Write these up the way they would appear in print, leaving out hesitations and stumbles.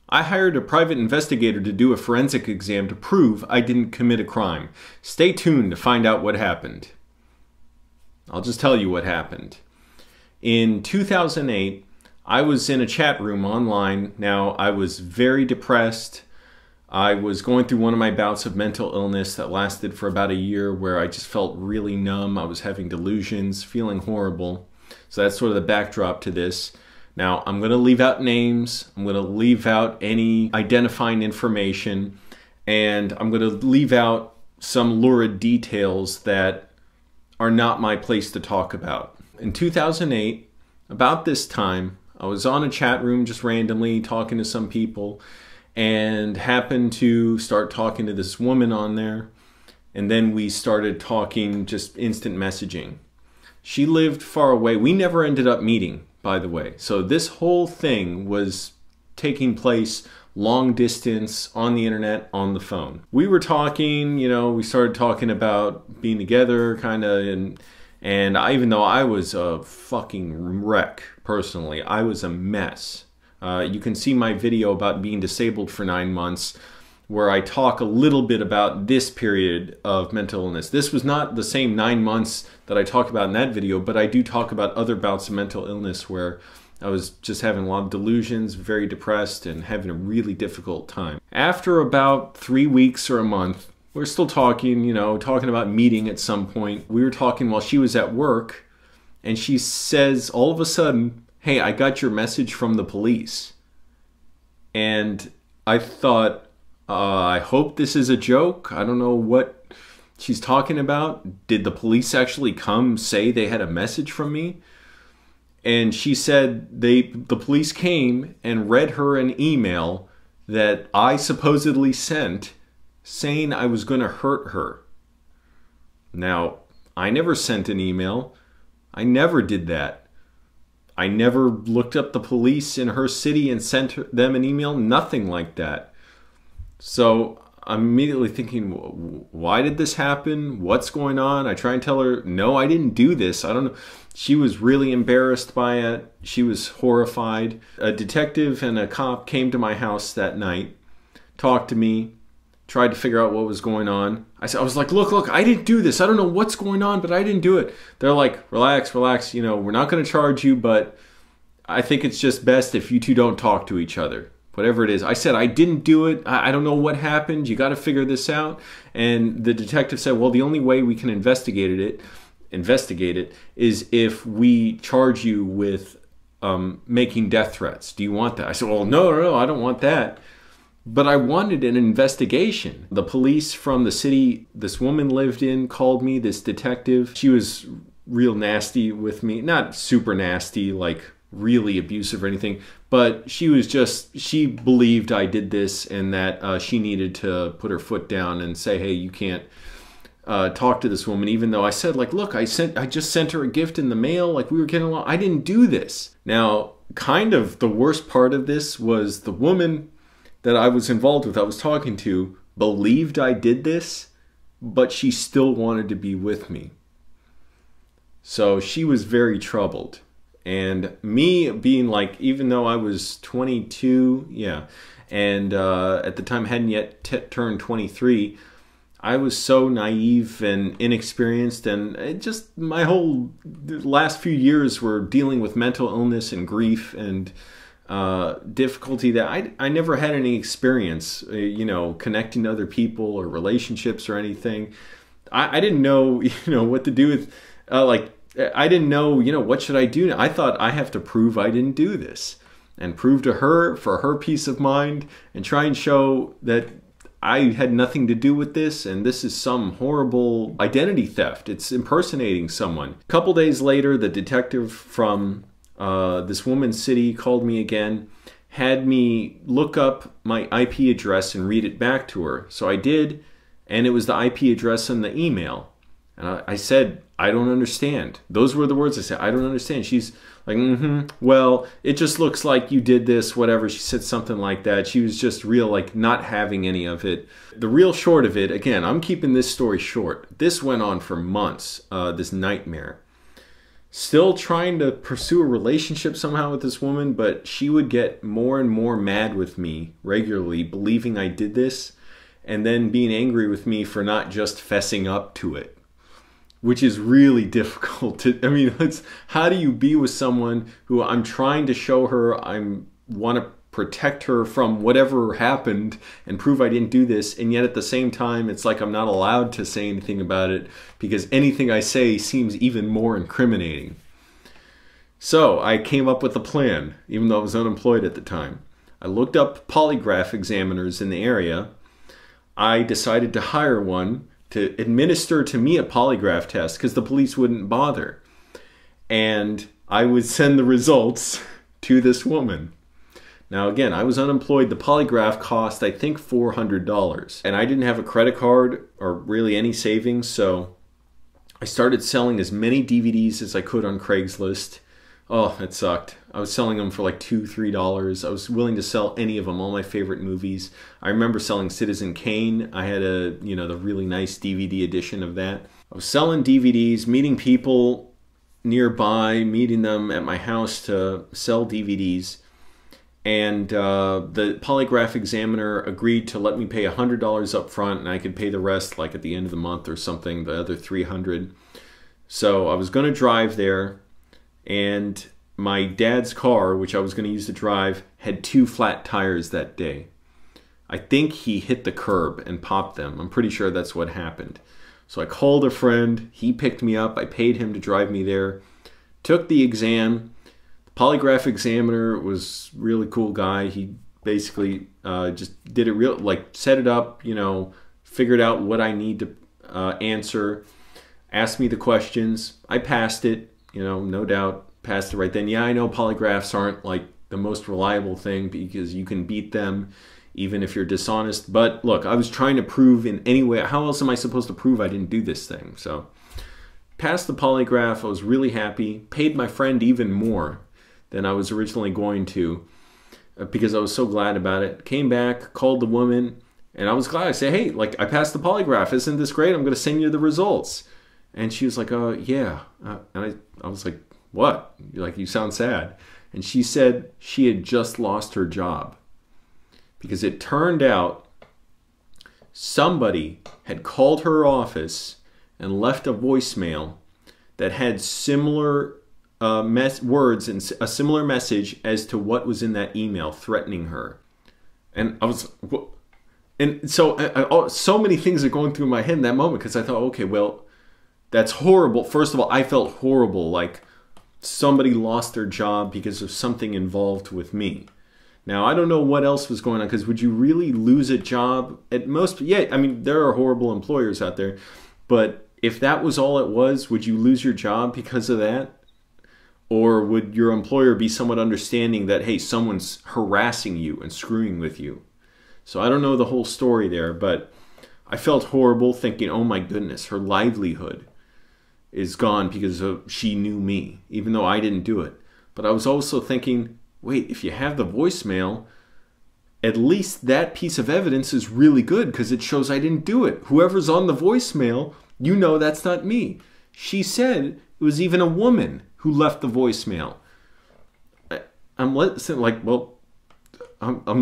I hired a private investigator to do a forensic exam to prove I didn't commit a crime. Stay tuned to find out what happened. I'll just tell you what happened. In 2008, I was in a chat room online. Now, I was very depressed. I was going through one of my bouts of mental illness that lasted for about a year, where I just felt really numb. I was having delusions, feeling horrible. So that's sort of the backdrop to this. Now, I'm going to leave out names. I'm going to leave out any identifying information. And I'm going to leave out some lurid details that are not my place to talk about. In 2008, about this time, I was on a chat room just randomly talking to some people, and happened to start talking to this woman on there. And then we started talking, just instant messaging. She lived far away. We never ended up meeting, by the way. So this whole thing was taking place long distance on the internet, on the phone. We were talking, you know, we started talking about being together, kind of, and even though I was a fucking wreck, personally, I was a mess. You can see my video about being disabled for 9 months, where I talk a little bit about this period of mental illness. This was not the same 9 months that I talk about in that video, but I do talk about other bouts of mental illness where I was just having a lot of delusions, very depressed, and having a really difficult time. After about 3 weeks or a month, we're still talking, you know, talking about meeting at some point. We were talking while she was at work, and she says all of a sudden, "Hey, I got your message from the police." And I thought, I hope this is a joke. I don't know what she's talking about. Did the police actually come say they had a message from me? And she said the police came and read her an email that I supposedly sent saying I was going to hurt her. Now, I never sent an email. I never did that. I never looked up the police in her city and sent them an email. Nothing like that. So I'm immediately thinking, why did this happen? What's going on? I try and tell her, no, I didn't do this. I don't know. She was really embarrassed by it. She was horrified. A detective and a cop came to my house that night, talked to me, tried to figure out what was going on. I was like, look, I didn't do this. I don't know what's going on, but I didn't do it. They're like, relax, you know, we're not going to charge you, but I think it's just best if you two don't talk to each other. Whatever it is. I said, I didn't do it. I don't know what happened. You got to figure this out. And the detective said, well, the only way we can investigate it is if we charge you with making death threats. Do you want that? I said, well, no, I don't want that. But I wanted an investigation. The police from the city this woman lived in called me, this detective. She was real nasty with me. Not super nasty, like really abusive or anything, but she believed I did this, and that she needed to put her foot down and say, hey, you can't talk to this woman, even though I said, like, look, I just sent her a gift in the mail, like we were getting along. I didn't do this. Now, kind of the worst part of this was the woman that I was involved with, I was talking to, believed I did this, but she still wanted to be with me. So she was very troubled. And me being like, even though I was 22, yeah, and at the time hadn't yet turned 23, I was so naive and inexperienced, and it just, my whole last few years were dealing with mental illness and grief and difficulty that I never had any experience, you know, connecting to other people or relationships or anything. I didn't know, you know, what to do with, I didn't know, you know, what should I do? I thought I have to prove I didn't do this, and prove to her for her peace of mind, and try and show that I had nothing to do with this, and this is some horrible identity theft. It's impersonating someone. A couple days later, the detective from this woman's city called me again, had me look up my IP address and read it back to her. So I did, and it was the IP address in the email. And I said, I don't understand. Those were the words I said. I don't understand. She's like, well, it just looks like you did this, whatever. She said something like that. She was just real, like, not having any of it. The real short of it, again, I'm keeping this story short. This went on for months, this nightmare. still trying to pursue a relationship somehow with this woman, but she would get more and more mad with me regularly, believing I did this, and then being angry with me for not just fessing up to it, which is really difficult to, I mean, how do you be with someone who I'm trying to show her I want to protect her from whatever happened and prove I didn't do this, and yet at the same time it's like I'm not allowed to say anything about it because anything I say seems even more incriminating. So I came up with a plan, even though I was unemployed at the time. I looked up polygraph examiners in the area. I decided to hire one to administer to me a polygraph test because the police wouldn't bother. And I would send the results to this woman. Now again, I was unemployed. The polygraph cost, I think, $400. And I didn't have a credit card or really any savings, so I started selling as many DVDs as I could on Craigslist. Oh, it sucked. I was selling them for like $2, $3. I was willing to sell any of them, all my favorite movies. I remember selling Citizen Kane. I had the really nice DVD edition of that. I was selling DVDs, meeting people nearby, meeting them at my house to sell DVDs. And the polygraph examiner agreed to let me pay $100 up front, and I could pay the rest like at the end of the month or something, the other $300. So I was going to drive there, and my dad's car, which I was going to use to drive, had 2 flat tires that day. I think he hit the curb and popped them. I'm pretty sure that's what happened. So I called a friend. He picked me up. I paid him to drive me there. Took the exam. Polygraph examiner was a really cool guy. He basically just did it set it up, figured out what I need to answer, asked me the questions. I passed it, no doubt, passed it right then. Yeah, I know polygraphs aren't like the most reliable thing because you can beat them even if you're dishonest. But look, I was trying to prove in any way. How else am I supposed to prove I didn't do this thing? So passed the polygraph. I was really happy. Paid my friend even more than I was originally going to because I was so glad about it. Came back, called the woman, and I was glad. I said, hey, I passed the polygraph. Isn't this great? I'm going to send you the results. And she was like, yeah. And I was like, what? You sound sad. And she said she had just lost her job because it turned out somebody had called her office and left a voicemail that had similar words and a similar message as to what was in that email threatening her. And I was, what? And so so many things are going through my head in that moment because I thought, okay, well, that's horrible. First of all, I felt horrible, like somebody lost their job because of something involved with me. Now, I don't know what else was going on because would you really lose a job? At most, yeah, I mean, there are horrible employers out there, but if that was all it was, would you lose your job because of that? Or would your employer be somewhat understanding that, hey, someone's harassing you and screwing with you? So I don't know the whole story there, but I felt horrible thinking, oh my goodness, her livelihood is gone because she knew me, even though I didn't do it. But I was also thinking, wait, if you have the voicemail, at least that piece of evidence is really good because it shows I didn't do it. Whoever's on the voicemail, that's not me. She said it was even a woman who left the voicemail. I'm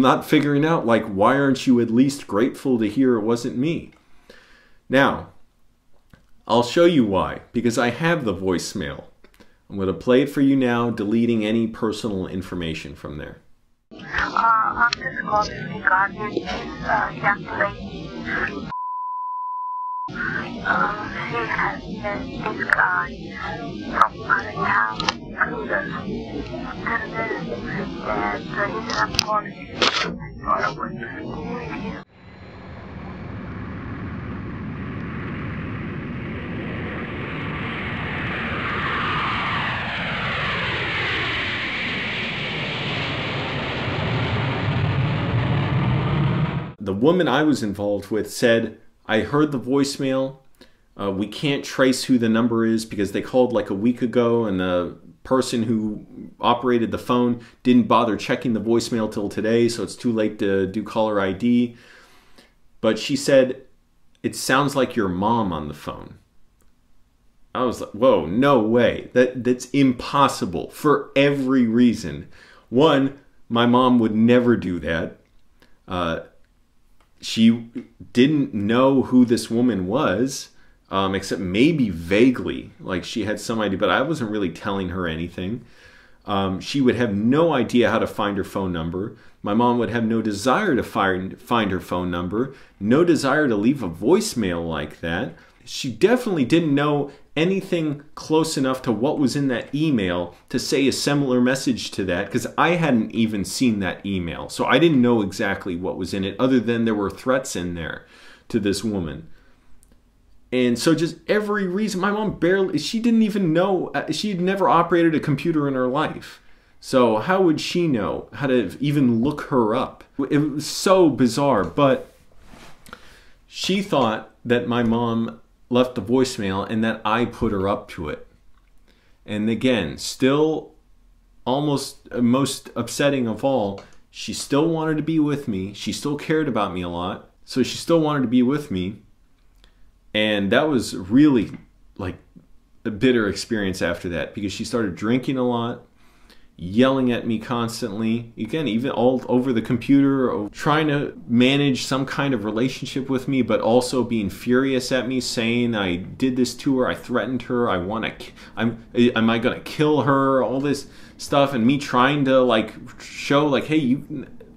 not figuring out, why aren't you at least grateful to hear it wasn't me? Now, I'll show you why, because I have the voicemail. I'm going to play it for you now, deleting any personal information from there. I'm just calling regarding this young lady. She has met this guy from other town through the internet, and the reason I'm calling is because I thought I would speak with you. The woman I was involved with said, I heard the voicemail. We can't trace who the number is because they called a week ago and the person who operated the phone didn't bother checking the voicemail till today, so it's too late to do caller ID. But she said, it sounds like your mom on the phone. I was like, whoa, no way. That's impossible for every reason. One, my mom would never do that. She didn't know who this woman was, except maybe vaguely. Like she had some idea, but I wasn't really telling her anything. She would have no idea how to find her phone number. My mom would have no desire to find her phone number, no desire to leave a voicemail like that. She definitely didn't know anything close enough to what was in that email to say a similar message to that, because I hadn't even seen that email. So I didn't know exactly what was in it, other than there were threats in there to this woman. And so just every reason, my mom she didn't even know, she'd never operated a computer in her life. So how would she know how to even look her up? It was so bizarre, but she thought that my mom left the voicemail and that I put her up to it. And again, still almost most upsetting of all, she still wanted to be with me. She still cared about me a lot. So she still wanted to be with me. And that was really like a bitter experience after that, because she started drinking a lot, yelling at me constantly, again, even all over the computer, or trying to manage some kind of relationship with me, but also being furious at me, saying I did this to her, I threatened her, am I gonna kill her, all this stuff, and me trying to like show like, hey,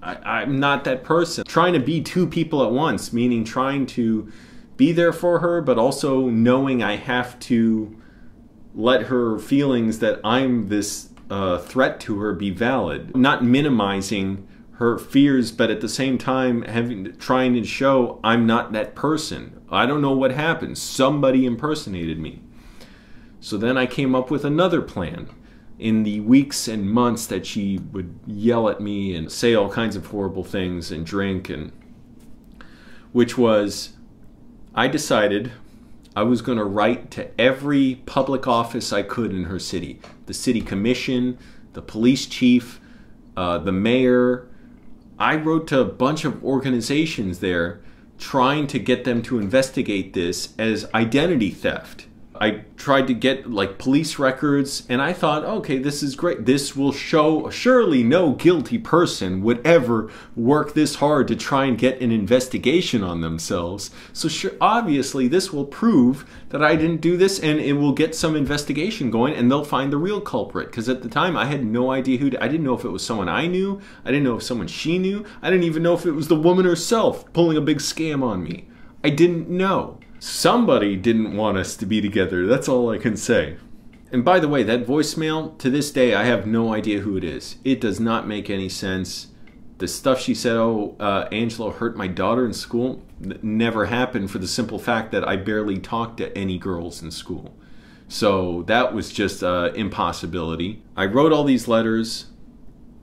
I'm not that person. Trying to be two people at once, meaning trying to be there for her, but also knowing I have to let her feelings that I'm this threat to her be valid. Not minimizing her fears, but at the same time trying to show I'm not that person. I don't know what happened. Somebody impersonated me. So then I came up with another plan. In the weeks and months that she would yell at me and say all kinds of horrible things and drink, and which was, I decided I was going to write to every public office I could in her city. The city commission, the police chief, the mayor. I wrote to a bunch of organizations there trying to get them to investigate this as identity theft. I tried to get like police records, and I thought, okay, this is great. This will show, surely no guilty person would ever work this hard to try and get an investigation on themselves. So sure, obviously this will prove that I didn't do this, and it will get some investigation going, and they'll find the real culprit. Because at the time I had no idea I didn't know if it was someone I knew. I didn't know if someone she knew. I didn't even know if it was the woman herself pulling a big scam on me. I didn't know. Somebody didn't want us to be together. That's all I can say. And by the way, that voicemail, to this day, I have no idea who it is. It does not make any sense. The stuff she said, Angelo hurt my daughter in school, never happened, for the simple fact that I barely talked to any girls in school. So that was just an impossibility. I wrote all these letters.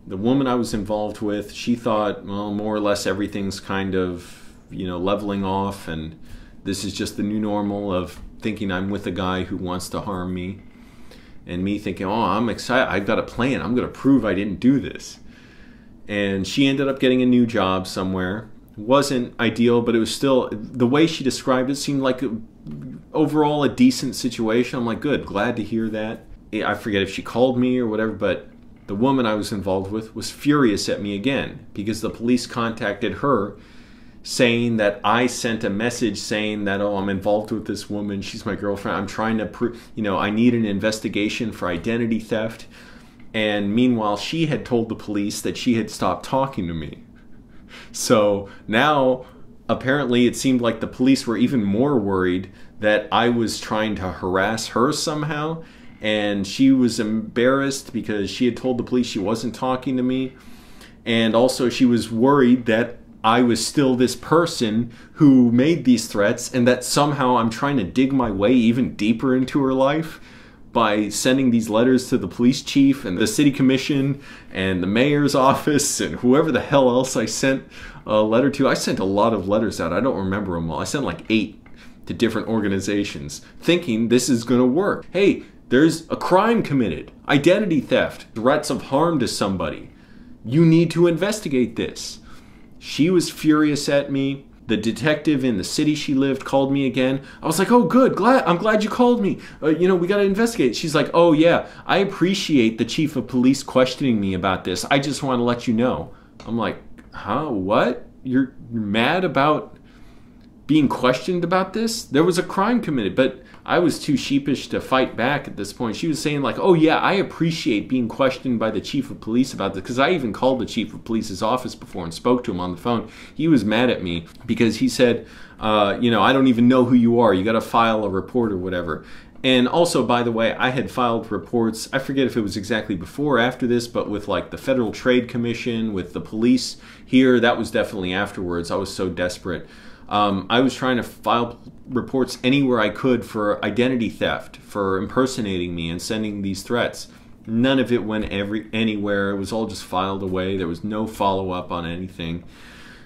The woman I was involved with, she thought, well, more or less everything's kind of, leveling off, and this is just the new normal of thinking I'm with a guy who wants to harm me. And me thinking, oh, I'm excited. I've got a plan. I'm going to prove I didn't do this. And she ended up getting a new job somewhere. It wasn't ideal, but it was still, the way she described it seemed like overall a decent situation. I'm like, good, glad to hear that. I forget if she called me or whatever, but the woman I was involved with was furious at me again because the police contacted her saying that I sent a message saying that, oh, I'm involved with this woman, she's my girlfriend, I'm trying to prove, I need an investigation for identity theft. And meanwhile, she had told the police that she had stopped talking to me. So now, apparently, it seemed like the police were even more worried that I was trying to harass her somehow. And she was embarrassed because she had told the police she wasn't talking to me. And also, she was worried that I was still this person who made these threats, and that somehow I'm trying to dig my way even deeper into her life by sending these letters to the police chief and the city commission and the mayor's office and whoever the hell else I sent a letter to. I sent a lot of letters out. I don't remember them all. I sent like 8 to different organizations thinking this is going to work. Hey, there's a crime committed, identity theft, threats of harm to somebody. You need to investigate this. She was furious at me. The detective in the city she lived called me again. I was like, oh, good. I'm glad you called me. You know, we got to investigate. She's like, oh, yeah, I appreciate the chief of police questioning me about this. I just want to let you know. I'm like, huh? What? You're mad about being questioned about this? There was a crime committed, but I was too sheepish to fight back at this point. She was saying like, oh yeah, I appreciate being questioned by the chief of police about this, because I even called the chief of police's office before and spoke to him on the phone. He was mad at me because he said, you know, I don't even know who you are. You got to file a report or whatever. And also, by the way, I had filed reports, I forget if it was exactly before or after this, but with like the Federal Trade Commission, with the police here, that was definitely afterwards. I was so desperate. I was trying to file reports anywhere I could for identity theft, for impersonating me and sending these threats. None of it went anywhere. It was all just filed away. There was no follow-up on anything.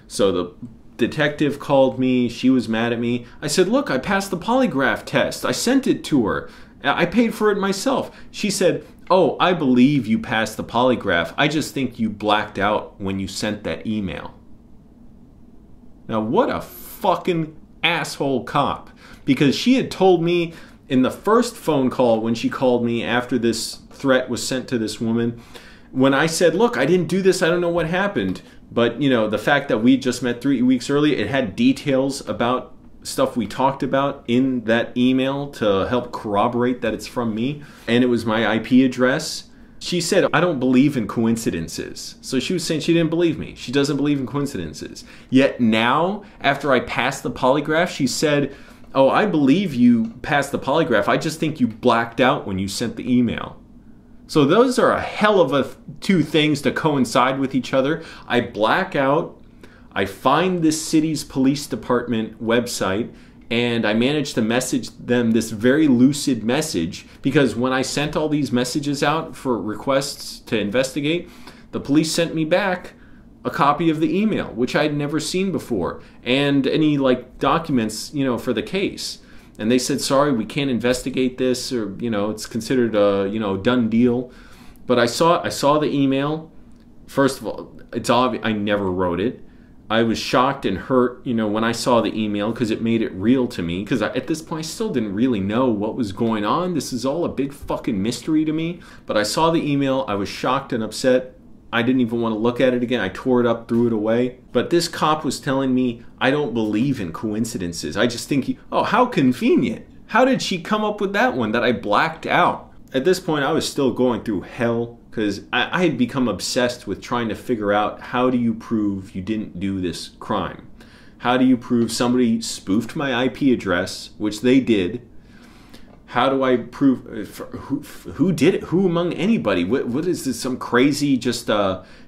So the detective called me. She was mad at me. I said, look, I passed the polygraph test. I sent it to her. I paid for it myself. She said, oh, I believe you passed the polygraph. I just think you blacked out when you sent that email. Now, what a fucking asshole cop. Because she had told me in the first phone call when she called me after this threat was sent to this woman, when I said, look, I didn't do this, I don't know what happened. But, you know, the fact that we just met 3 weeks earlier, it had details about stuff we talked about in that email to help corroborate that it's from me. And it was my IP address. She said, I don't believe in coincidences. So she was saying she didn't believe me. She doesn't believe in coincidences. Yet now, after I passed the polygraph, she said, oh, I believe you passed the polygraph. I just think you blacked out when you sent the email. So those are a hell of two things to coincide with each other. I black out, I find this city's police department website, and I managed to message them this very lucid message, because when I sent all these messages out for requests to investigate, the police sent me back a copy of the email, which I'd never seen before, and any like documents, you know, for the case. And they said, sorry, we can't investigate this, or, you know, it's considered a, you know, done deal. But I saw the email. First of all, it's obvious I never wrote it. I was shocked and hurt, you know, when I saw the email, because it made it real to me. Because at this point, I still didn't really know what was going on. This is all a big fucking mystery to me. But I saw the email. I was shocked and upset. I didn't even want to look at it again. I tore it up, threw it away. But this cop was telling me, I don't believe in coincidences. I just think, oh, how convenient. How did she come up with that one that I blacked out? At this point, I was still going through hell, because I had become obsessed with trying to figure out, how do you prove you didn't do this crime? How do you prove somebody spoofed my IP address, which they did? How do I prove who did it? Who among anybody? What is this? Some crazy just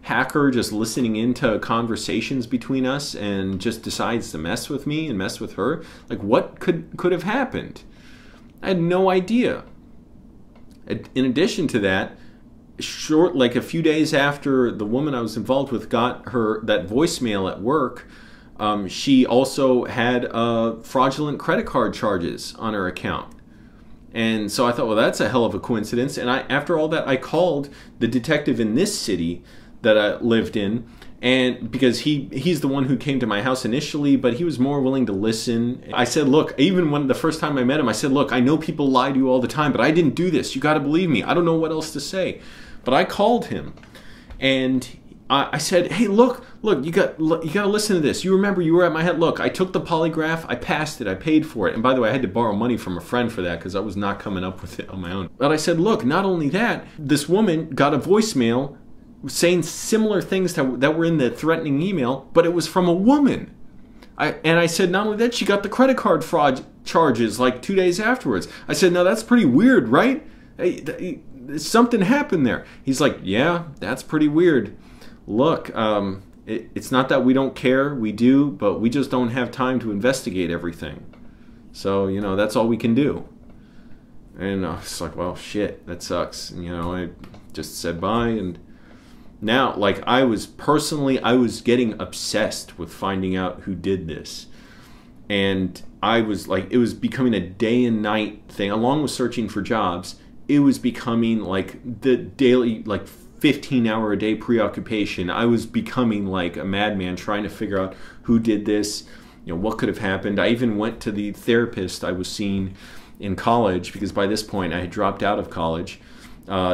hacker just listening into conversations between us and just decides to mess with me and mess with her? Like, what could have happened? I had no idea. In addition to that, like a few days after the woman I was involved with got that voicemail at work, she also had fraudulent credit card charges on her account. And so I thought, well, that's a hell of a coincidence. And after all that, I called the detective in this city that I lived in, and because he's the one who came to my house initially, but he was more willing to listen. I said, look, even when the first time I met him, I said, look, I know people lie to you all the time, but I didn't do this. You got to believe me. I don't know what else to say. But I called him, and I said, hey, look, you got to listen to this. You remember you were at my head. Look, I took the polygraph. I passed it. I paid for it. And by the way, I had to borrow money from a friend for that, because I was not coming up with it on my own. But I said, look, not only that, this woman got a voicemail saying similar things that were in the threatening email, but it was from a woman. And I said, not only that, she got the credit card fraud charges like 2 days afterwards. I said, now that's pretty weird, right? Something happened there. He's like, yeah, that's pretty weird. Look, it's not that we don't care, we do, but we just don't have time to investigate everything. So, you know, that's all we can do. And it's like, well, shit, that sucks. And, you know, I just said bye. And now, like, I was getting obsessed with finding out who did this. And I was like, it was becoming a day and night thing, along with searching for jobs. It was becoming like the daily, like, 15-hour-a-day preoccupation. I was becoming like a madman trying to figure out who did this. what could have happened. I even went to the therapist I was seeing in college, because by this point I had dropped out of college.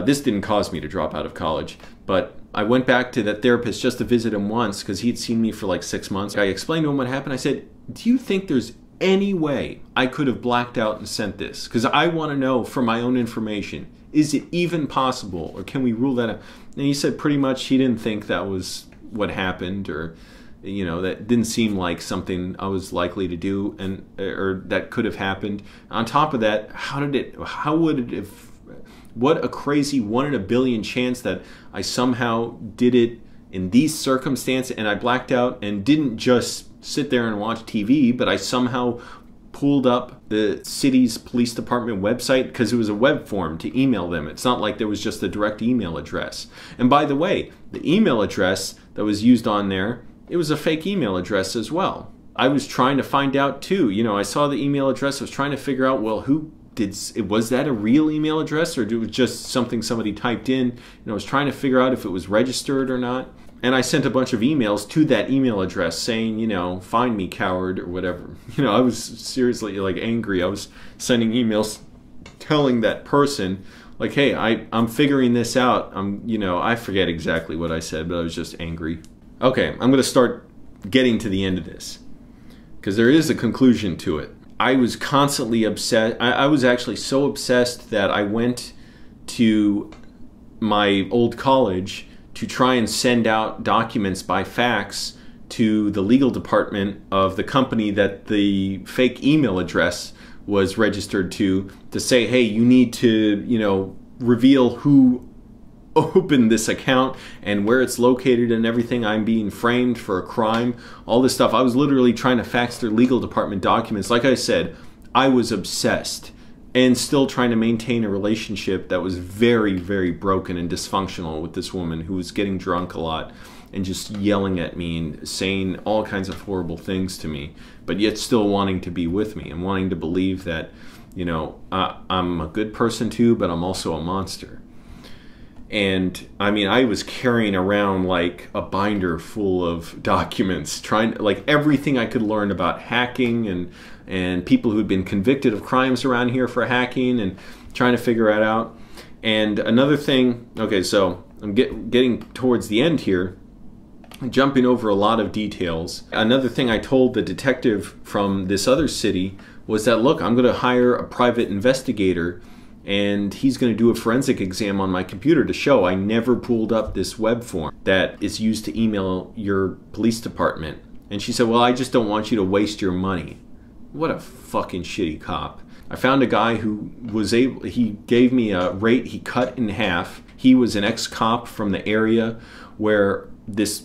This didn't cause me to drop out of college, but I went back to that therapist just to visit him once because he'd seen me for like 6 months. I explained to him what happened. I said, do you think there's any way I could have blacked out and sent this? Because I want to know for my own information, is it even possible, or can we rule that out? And he said pretty much he didn't think that was what happened, or that didn't seem like something I was likely to do, or that could have happened. On top of that, what a crazy 1 in a billion chance that I somehow did it in these circumstances, and I blacked out and didn't just sit there and watch TV, but I somehow pulled up the city's police department website, because it was a web form to email them. It's not like there was just a direct email address. And by the way, the email address that was used on there, it was a fake email address as well. I was trying to find out too. I saw the email address. I was trying to figure out, well, was that a real email address, or it was just something somebody typed in? I was trying to figure out if it was registered or not. And I sent a bunch of emails to that email address saying, find me, coward, or whatever. I was seriously like angry. I was sending emails telling that person, like, hey, I'm figuring this out. I forget exactly what I said, but I was just angry. Okay, I'm going to start getting to the end of this, because there is a conclusion to it. I was constantly obsessed. I was actually so obsessed that I went to my old college to try and send out documents by fax to the legal department of the company that the fake email address was registered to say, hey, you need to, reveal who opened this account and where it's located and everything. I'm being framed for a crime, all this stuff. I was literally trying to fax their legal department documents. Like I said, I was obsessed, and still trying to maintain a relationship that was very, very broken and dysfunctional with this woman who was getting drunk a lot and just yelling at me and saying all kinds of horrible things to me, but yet still wanting to be with me and wanting to believe that, I'm a good person too, but I'm also a monster. And I mean, I was carrying around like a binder full of documents, trying like everything I could learn about hacking and people who'd been convicted of crimes around here for hacking, and trying to figure it out. And another thing, okay, so I'm getting towards the end here, jumping over a lot of details. Another thing I told the detective from this other city was that, look, I'm going to hire a private investigator, and he's going to do a forensic exam on my computer to show I never pulled up this web form that is used to email your police department. And she said, well, I just don't want you to waste your money. What a fucking shitty cop. I found a guy who was he gave me a rate he cut in half. He was an ex-cop from the area where this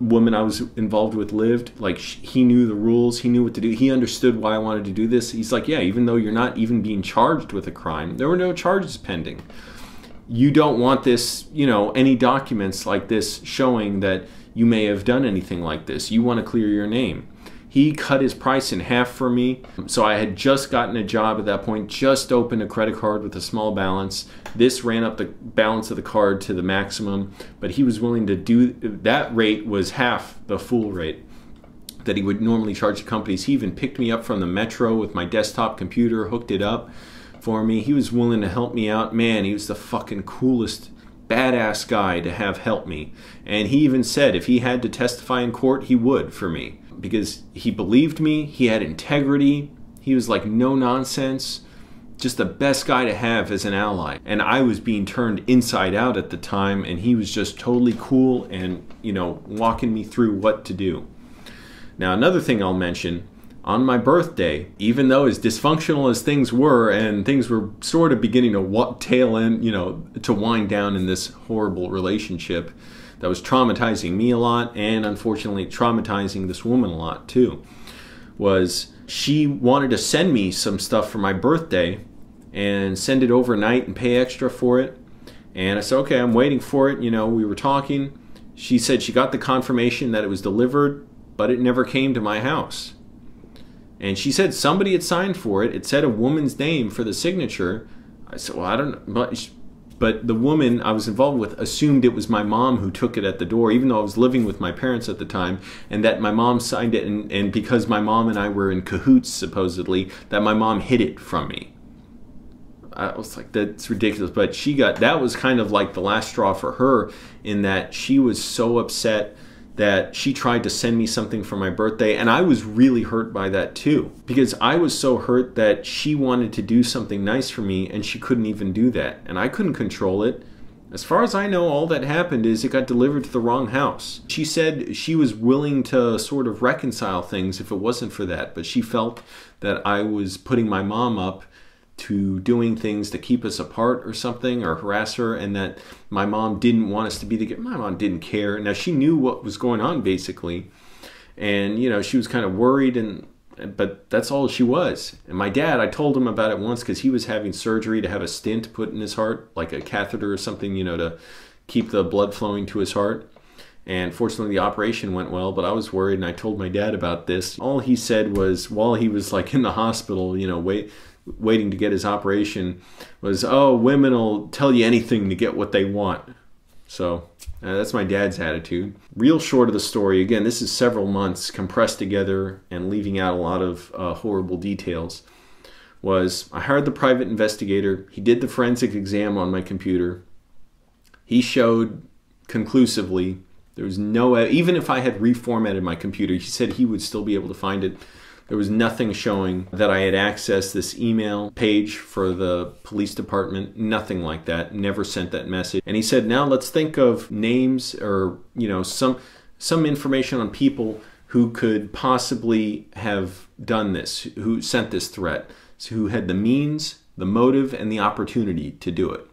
woman I was involved with lived. Like, he knew the rules, he knew what to do, he understood why I wanted to do this. He's like, yeah, even though you're not even being charged with a crime, there were no charges pending, you don't want this, any documents like this showing that you may have done anything like this. You want to clear your name. He cut his price in half for me. So I had just gotten a job at that point, just opened a credit card with a small balance. This ran up the balance of the card to the maximum, but he was willing to do, that rate was half the full rate that he would normally charge the companies. He even picked me up from the metro with my desktop computer, hooked it up for me. He was willing to help me out. Man, he was the fucking coolest, badass guy to have help me. And he even said if he had to testify in court, he would for me, because he believed me, he had integrity, he was like no nonsense, just the best guy to have as an ally. And I was being turned inside out at the time, and he was just totally cool and, walking me through what to do. Now, another thing I'll mention, on my birthday, even though as dysfunctional as things were, and things were sort of beginning to tail end, to wind down in this horrible relationship that was traumatizing me a lot, and unfortunately traumatizing this woman a lot too, was she wanted to send me some stuff for my birthday and send it overnight and pay extra for it. And I said, okay, I'm waiting for it. We were talking. She said she got the confirmation that it was delivered, but it never came to my house. And she said somebody had signed for it. It said a woman's name for the signature. I said, well, I don't know. But But the woman I was involved with assumed it was my mom who took it at the door, even though I was living with my parents at the time, and that my mom signed it, and because my mom and I were in cahoots, supposedly, that my mom hid it from me. I was like, that's ridiculous. But that was kind of like the last straw for her, in that she was so upset that she tried to send me something for my birthday, and I was really hurt by that too, because I was so hurt that she wanted to do something nice for me and she couldn't even do that, and I couldn't control it. As far as I know, all that happened is it got delivered to the wrong house. She said she was willing to sort of reconcile things if it wasn't for that, but she felt that I was putting my mom up to doing things to keep us apart or something, or harass her, and that my mom didn't want us to be together. My mom didn't care. Now, she knew what was going on, basically, and, you know, she was kind of worried, but that's all she was. And my dad, I told him about it once because he was having surgery to have a stent put in his heart, like a catheter or something, you know, to keep the blood flowing to his heart. And fortunately, the operation went well, but I was worried, and I told my dad about this. All he said was, while he was like in the hospital, you know, waiting to get his operation, was, oh, women will tell you anything to get what they want. So that's my dad's attitude. Real short of the story, again, this is several months compressed together and leaving out a lot of horrible details, was I hired the private investigator. He did the forensic exam on my computer. He showed conclusively there was no, even if I had reformatted my computer, he said he would still be able to find it. There was nothing showing that I had accessed this email page for the police department, nothing like that, never sent that message. And he said, now let's think of names, or, you know, some information on people who could possibly have done this, who sent this threat, so who had the means, the motive, and the opportunity to do it.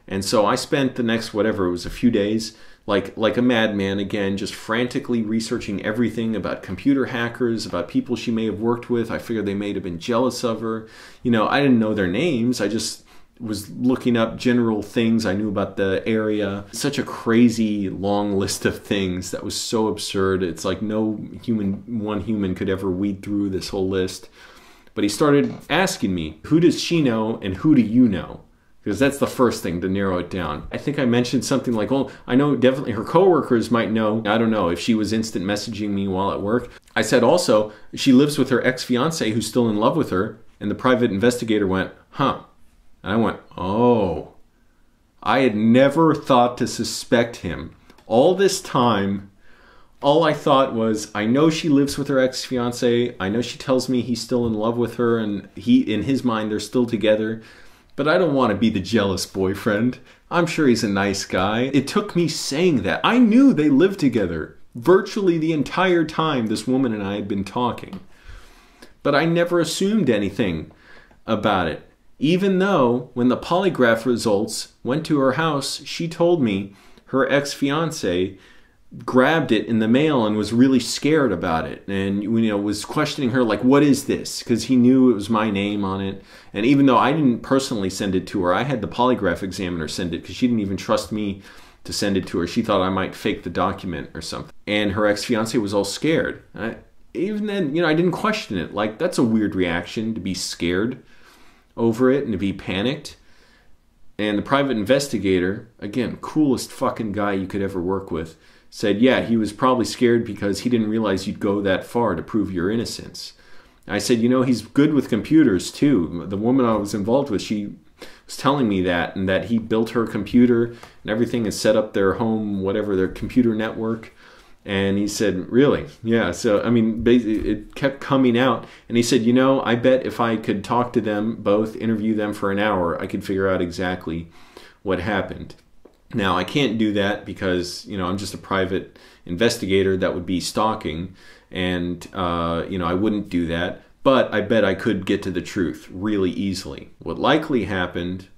And so I spent the next, whatever, it was a few days, like a madman, again, just frantically researching everything about computer hackers, about people she may have worked with. I figured they may have been jealous of her. You know, I didn't know their names. I just was looking up general things I knew about the area. Such a crazy long list of things that was so absurd. It's like one human could ever weed through this whole list. But he started asking me, who does she know and who do you know? Because that's the first thing to narrow it down. I think I mentioned something like, well, I know definitely her coworkers might know. I don't know if she was instant messaging me while at work. I said also, she lives with her ex-fiance who's still in love with her. And the private investigator went, huh. And I went, oh. I had never thought to suspect him. All this time, all I thought was, I know she lives with her ex-fiance. I know she tells me he's still in love with her, and in his mind, they're still together. But I don't want to be the jealous boyfriend. I'm sure he's a nice guy. It took me saying that. I knew they lived together virtually the entire time this woman and I had been talking. But I never assumed anything about it. Even though when the polygraph results went to her house, she told me her ex-fiance grabbed it in the mail and was really scared about it, and, you know, was questioning her like, what is this? Because he knew it was my name on it. And even though I didn't personally send it to her, I had the polygraph examiner send it, because she didn't even trust me to send it to her. She thought I might fake the document or something. And her ex-fiance was all scared. Even then, you know, I didn't question it. Like, that's a weird reaction, to be scared over it and to be panicked. And the private investigator, again, coolest fucking guy you could ever work with, said, yeah, he was probably scared because he didn't realize you'd go that far to prove your innocence. I said, you know, he's good with computers too. The woman I was involved with, she was telling me that, and that he built her computer and everything and set up their home, whatever, their computer network. And he said, really? Yeah. So, I mean, basically, it kept coming out. And he said, you know, I bet if I could talk to them both, interview them for an hour, I could figure out exactly what happened. Now, I can't do that because, you know, I'm just a private investigator. That would be stalking, and, you know, I wouldn't do that. But I bet I could get to the truth really easily. What likely happened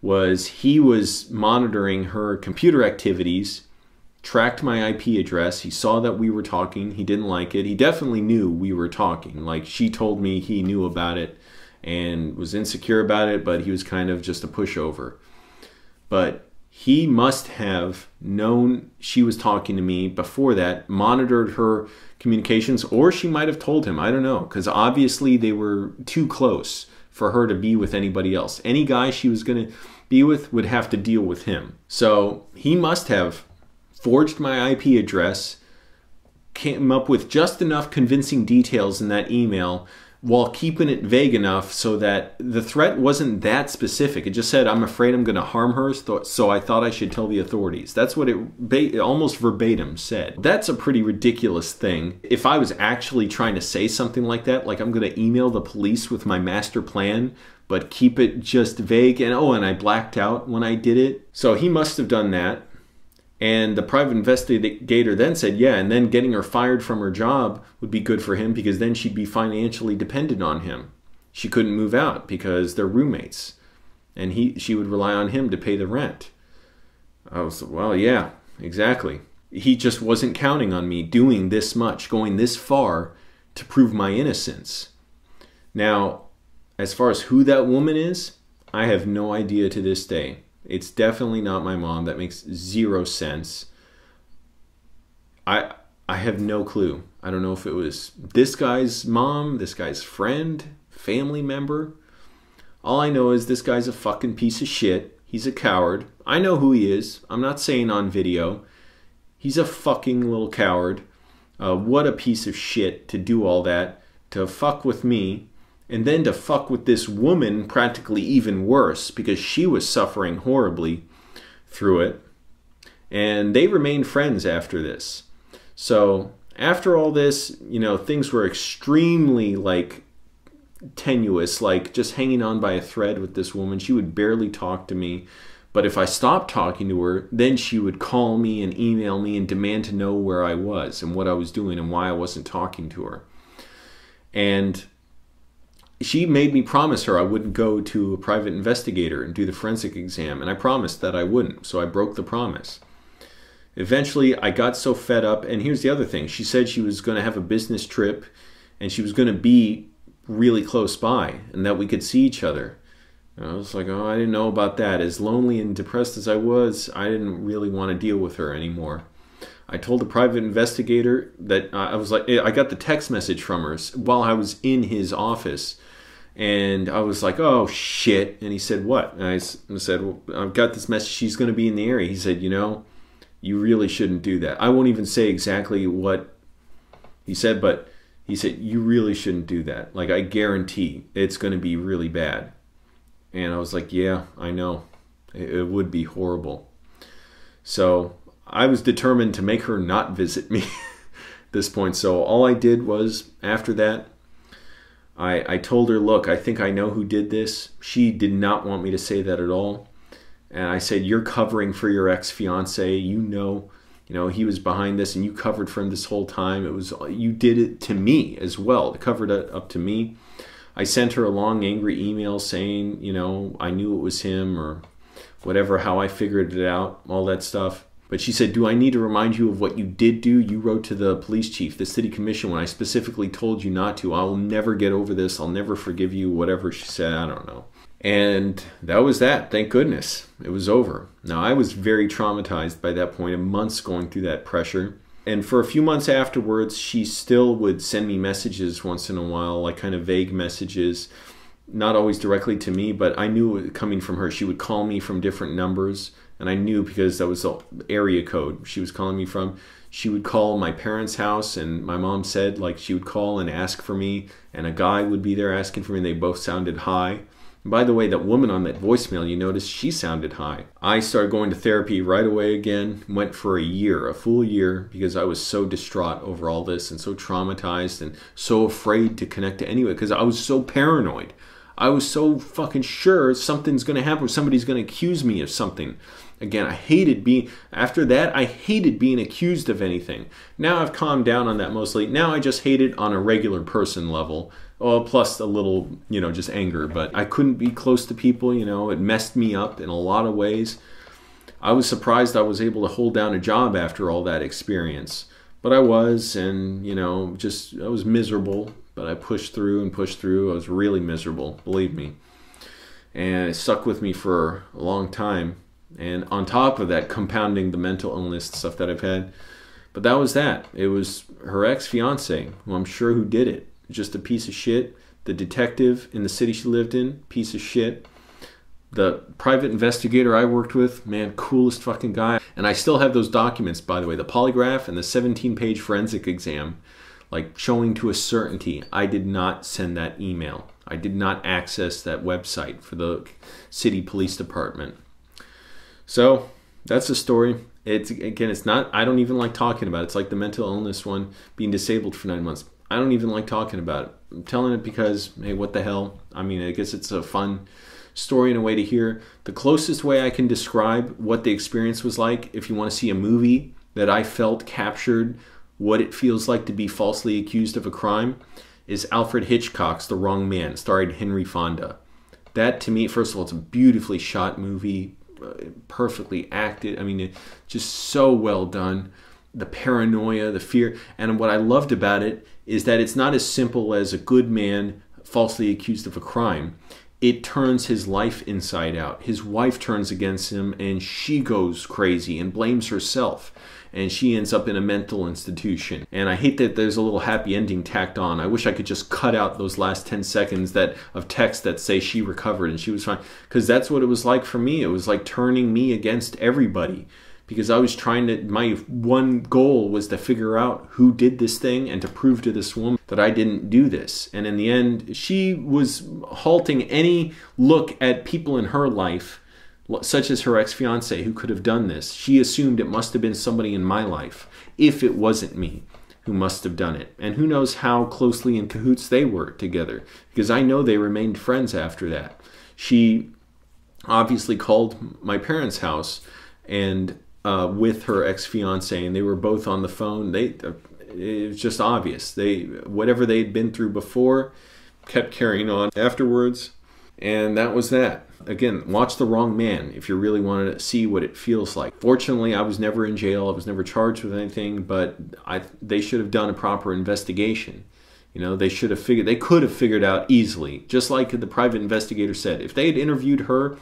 was he was monitoring her computer activities, tracked my IP address. He saw that we were talking. He didn't like it. He definitely knew we were talking. Like, she told me he knew about it and was insecure about it, but he was kind of just a pushover. But he must have known she was talking to me before that, monitored her communications, or she might have told him. I don't know, because obviously they were too close for her to be with anybody else. Any guy she was going to be with would have to deal with him. So he must have forged my IP address, came up with just enough convincing details in that email while keeping it vague enough so that the threat wasn't that specific. It just said, I'm afraid I'm going to harm her, so I thought I should tell the authorities. That's what it almost verbatim said. That's a pretty ridiculous thing. If I was actually trying to say something like that, like I'm going to email the police with my master plan, but keep it just vague, and oh, and I blacked out when I did it. So he must have done that. And the private investigator then said, yeah, and then getting her fired from her job would be good for him because then she'd be financially dependent on him. She couldn't move out because they're roommates. And she would rely on him to pay the rent. I was, well, yeah, exactly. He just wasn't counting on me doing this much, going this far to prove my innocence. Now, as far as who that woman is, I have no idea to this day. It's definitely not my mom. That makes zero sense. I have no clue. I don't know if it was this guy's mom, this guy's friend, family member. All I know is this guy's a fucking piece of shit. He's a coward. I know who he is. I'm not saying on video. He's a fucking little coward. What a piece of shit to do all that, to fuck with me. And then to fuck with this woman practically even worse because she was suffering horribly through it. And they remained friends after this. So after all this, you know, things were extremely like tenuous, like just hanging on by a thread with this woman. She would barely talk to me. But if I stopped talking to her, then she would call me and email me and demand to know where I was and what I was doing and why I wasn't talking to her. And she made me promise her I wouldn't go to a private investigator and do the forensic exam, and I promised that I wouldn't, so I broke the promise. Eventually, I got so fed up, and here's the other thing. She said she was going to have a business trip, and she was going to be really close by, and that we could see each other. And I was like, oh, I didn't know about that. As lonely and depressed as I was, I didn't really want to deal with her anymore. I told the private investigator that I was like, I got the text message from her while I was in his office. And I was like, oh, shit. And he said, what? And I said, well, I've got this message. She's going to be in the area. He said, you know, you really shouldn't do that. I won't even say exactly what he said, but he said, you really shouldn't do that. Like, I guarantee it's going to be really bad. And I was like, yeah, I know. It would be horrible. So I was determined to make her not visit me at this point. So all I did was, after that, I told her, look, I think I know who did this. She did not want me to say that at all. And I said, you're covering for your ex-fiance. You know, he was behind this and you covered for him this whole time. You did it to me as well. It covered it up to me. I sent her a long, angry email saying, you know, I knew it was him or whatever, how I figured it out, all that stuff. But she said, do I need to remind you of what you did do? You wrote to the police chief, the city commission, when I specifically told you not to. I will never get over this. I'll never forgive you, whatever she said. I don't know. And that was that. Thank goodness. It was over. Now, I was very traumatized by that point, and months going through that pressure. And for a few months afterwards, she still would send me messages once in a while, like kind of vague messages, not always directly to me, but I knew it was coming from her. She would call me from different numbers. And I knew because that was the area code she was calling me from. She would call my parents' house, and my mom said, like, she would call and ask for me, and a guy would be there asking for me, and they both sounded high. And by the way, that woman on that voicemail, you noticed, she sounded high. I started going to therapy right away again, went for a year, a full year, because I was so distraught over all this and so traumatized and so afraid to connect to anyone because I was so paranoid. I was so fucking sure something's going to happen or somebody's going to accuse me of something. Again, after that, I hated being accused of anything. Now I've calmed down on that mostly. Now I just hate it on a regular person level. Oh, plus a little, just anger. But I couldn't be close to people, it messed me up in a lot of ways. I was surprised I was able to hold down a job after all that experience. But I was, and, I was miserable. But I pushed through and pushed through. I was really miserable, believe me. And it stuck with me for a long time. And on top of that, compounding the mental illness stuff that I've had. But that was that. It was her ex-fiance, who I'm sure who did it. Just a piece of shit. The detective in the city she lived in, piece of shit. The private investigator I worked with, man, coolest fucking guy. And I still have those documents, by the way, the polygraph and the 17-page forensic exam, like showing to a certainty I did not send that email. I did not access that website for the city police department. So that's the story. It's not, I don't even like talking about it. It's like the mental illness one, being disabled for 9 months. I don't even like talking about it. I'm telling it because, hey, what the hell? I mean, I guess it's a fun story in a way to hear. The closest way I can describe what the experience was like, if you want to see a movie that I felt captured what it feels like to be falsely accused of a crime, is Alfred Hitchcock's The Wrong Man, starring Henry Fonda. That, to me, first of all, it's a beautifully shot movie, perfectly acted. I mean, just so well done. The paranoia, the fear. And what I loved about it is that it's not as simple as a good man falsely accused of a crime. It turns his life inside out. His wife turns against him and she goes crazy and blames herself. And she ends up in a mental institution. And I hate that there's a little happy ending tacked on. I wish I could just cut out those last 10 seconds of text that say she recovered and she was fine. Because that's what it was like for me. It was like turning me against everybody. Because I was trying to, my one goal was to figure out who did this thing and to prove to this woman that I didn't do this. And in the end, she was halting any look at people in her life, such as her ex-fiance, who could have done this. She assumed it must have been somebody in my life, if it wasn't me, who must have done it. And who knows how closely in cahoots they were together, because I know they remained friends after that. She obviously called my parents' house and with her ex-fiance, and they were both on the phone. It was just obvious. Whatever they'd been through before kept carrying on afterwards, and that was that. Again, watch The Wrong Man if you really want to see what it feels like. Fortunately, I was never in jail. I was never charged with anything, but they should have done a proper investigation. You know, they could have figured out easily, just like the private investigator said. If they had interviewed her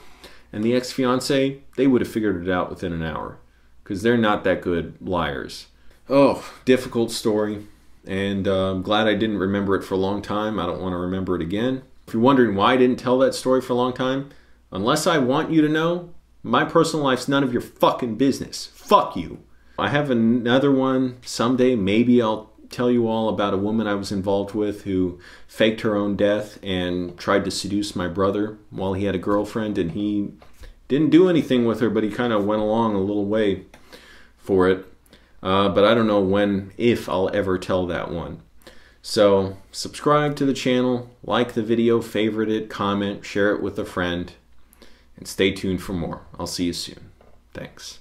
and the ex-fiance, they would have figured it out within an hour, because they're not that good liars. Oh, difficult story, and I'm glad I didn't remember it for a long time. I don't want to remember it again. If you're wondering why I didn't tell that story for a long time, unless I want you to know, my personal life's none of your fucking business. Fuck you. I have another one someday. Maybe I'll tell you all about a woman I was involved with who faked her own death and tried to seduce my brother while he had a girlfriend, and he didn't do anything with her, but he kind of went along a little way for it. But I don't know if I'll ever tell that one. So subscribe to the channel, like the video, favorite it, comment, share it with a friend, and stay tuned for more. I'll see you soon. Thanks.